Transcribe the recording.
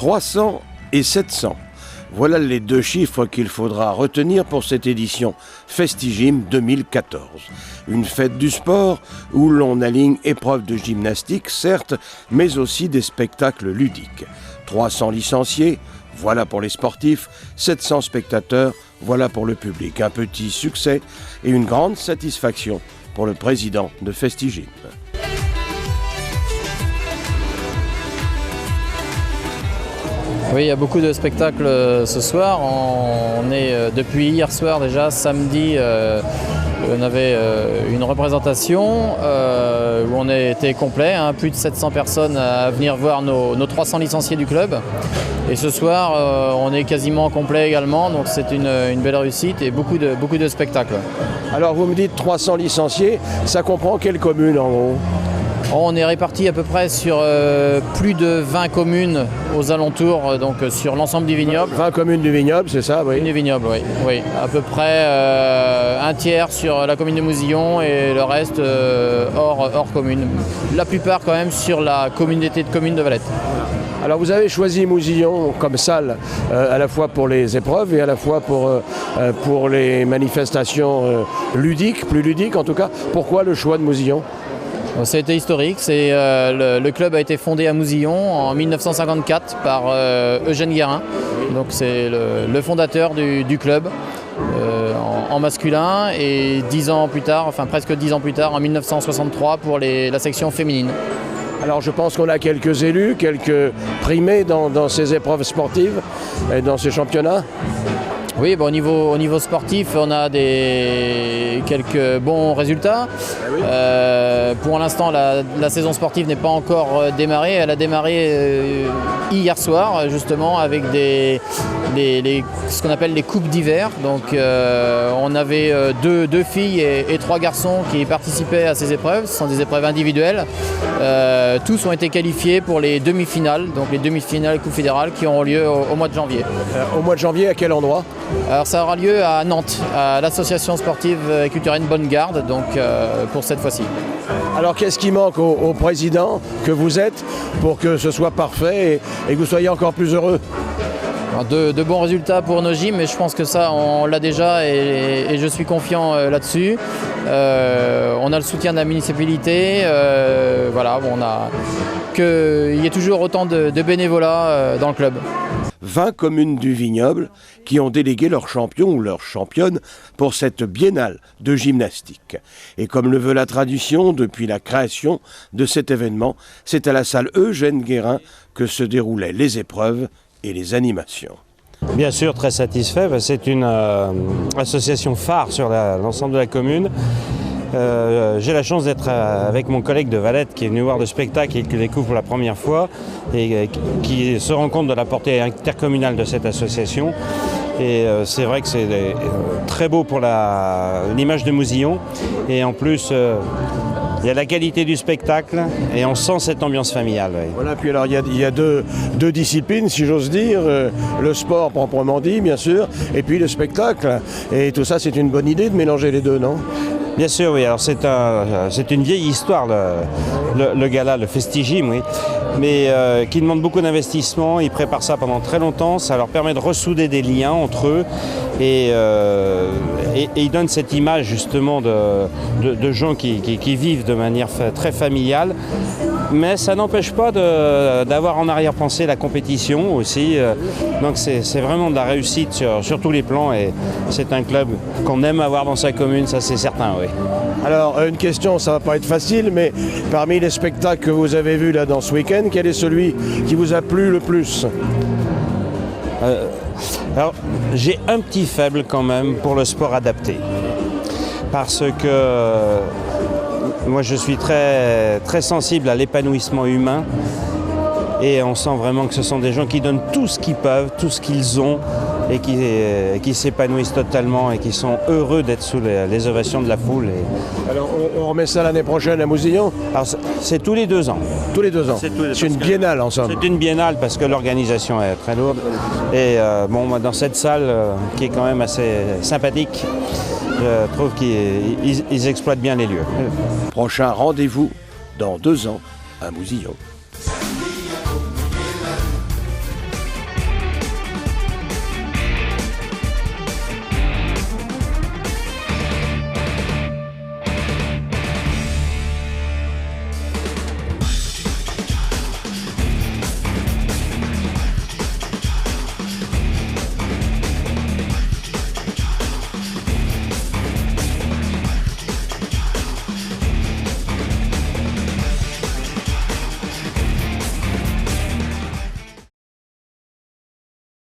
300 et 700. Voilà les deux chiffres qu'il faudra retenir pour cette édition Festigym 2014. Une fête du sport où l'on aligne épreuves de gymnastique, certes, mais aussi des spectacles ludiques. 300 licenciés, voilà pour les sportifs, 700 spectateurs, voilà pour le public. Un petit succès et une grande satisfaction pour le président de Festigym. Oui, il y a beaucoup de spectacles ce soir. On est depuis hier soir déjà, samedi, on avait une représentation où on était complet, plus de 700 personnes à venir voir nos 300 licenciés du club. Et ce soir, on est quasiment complet également, donc c'est une belle réussite et beaucoup de spectacles. Alors vous me dites 300 licenciés, ça comprend quelle commune en gros ? On est répartis à peu près sur plus de 20 communes aux alentours, donc sur l'ensemble du vignoble. 20 communes du vignoble, c'est ça, oui. Du vignoble, oui. À peu près un tiers sur la commune de Mousillon et le reste hors commune. La plupart quand même sur la communauté de communes de Valette. Alors vous avez choisi Mousillon comme salle à la fois pour les épreuves et à la fois pour les manifestations ludiques, plus ludiques en tout cas. Pourquoi le choix de Mousillon ? Ça a été historique. Le club a été fondé à Mousillon en 1954 par Eugène Guérin. Donc c'est le fondateur du club en masculin et 10 ans plus tard, presque 10 ans plus tard, en 1963 pour la section féminine. Alors je pense qu'on a quelques élus, quelques primés dans ces épreuves sportives et dans ces championnats. Oui, au niveau sportif, on a quelques bons résultats. Oui. Pour l'instant, la saison sportive n'est pas encore démarrée. Elle a démarré hier soir, justement, avec ce qu'on appelle les coupes d'hiver. Donc, on avait deux filles et 3 garçons qui participaient à ces épreuves. Ce sont des épreuves individuelles. Tous ont été qualifiés pour les demi-finales, donc les demi-finales Coupe fédérale qui auront lieu au mois de janvier. Au mois de janvier, à quel endroit ? Alors ça aura lieu à Nantes, à l'association sportive et culturelle Bonne Garde, donc pour cette fois-ci. Alors qu'est-ce qui manque au président que vous êtes pour que ce soit parfait et que vous soyez encore plus heureux ? Alors de bons résultats pour nos gyms, mais je pense que ça on l'a déjà et je suis confiant là-dessus. On a le soutien de la municipalité, qu'il y ait toujours autant de bénévolat dans le club. 20 communes du vignoble qui ont délégué leurs champions ou leurs championnes pour cette biennale de gymnastique. Et comme le veut la tradition, depuis la création de cet événement, c'est à la salle Eugène Guérin que se déroulaient les épreuves et les animations. Bien sûr, très satisfait. C'est une association phare sur l'ensemble de la commune. J'ai la chance d'être avec mon collègue de Valette qui est venu voir le spectacle et qui le découvre pour la première fois et qui se rend compte de la portée intercommunale de cette association. Et c'est vrai que c'est très beau pour l'image de Mousillon. Et en plus, il y a la qualité du spectacle et on sent cette ambiance familiale. Oui. Voilà, puis alors il y a deux disciplines, si j'ose dire, le sport proprement dit, bien sûr, et puis le spectacle. Et tout ça, c'est une bonne idée de mélanger les deux, non ? Bien sûr, oui. Alors c'est une vieille histoire, le gala, le Festigym, oui, mais qui demande beaucoup d'investissement. Ils préparent ça pendant très longtemps. Ça leur permet de ressouder des liens entre eux et ils donnent cette image justement de gens qui vivent de manière très familiale. Mais ça n'empêche pas d'avoir en arrière-pensée la compétition aussi. Donc c'est vraiment de la réussite sur tous les plans et c'est un club qu'on aime avoir dans sa commune, ça c'est certain, oui. Alors une question, ça va pas être facile, mais parmi les spectacles que vous avez vus là dans ce week-end, quel est celui qui vous a plu le plus ? Alors j'ai un petit faible quand même pour le sport adapté. Parce que moi je suis très, très sensible à l'épanouissement humain et on sent vraiment que ce sont des gens qui donnent tout ce qu'ils peuvent, tout ce qu'ils ont et qui s'épanouissent totalement et qui sont heureux d'être sous les ovations de la foule. Alors on remet ça l'année prochaine à Mousillon ? Alors c'est tous les 2 ans. Tous les 2 ans. C'est une biennale ensemble. C'est une biennale parce que l'organisation est très lourde. Et dans cette salle qui est quand même assez sympathique, je trouve qu'ils exploitent bien les lieux. Prochain rendez-vous dans 2 ans à Mousillon.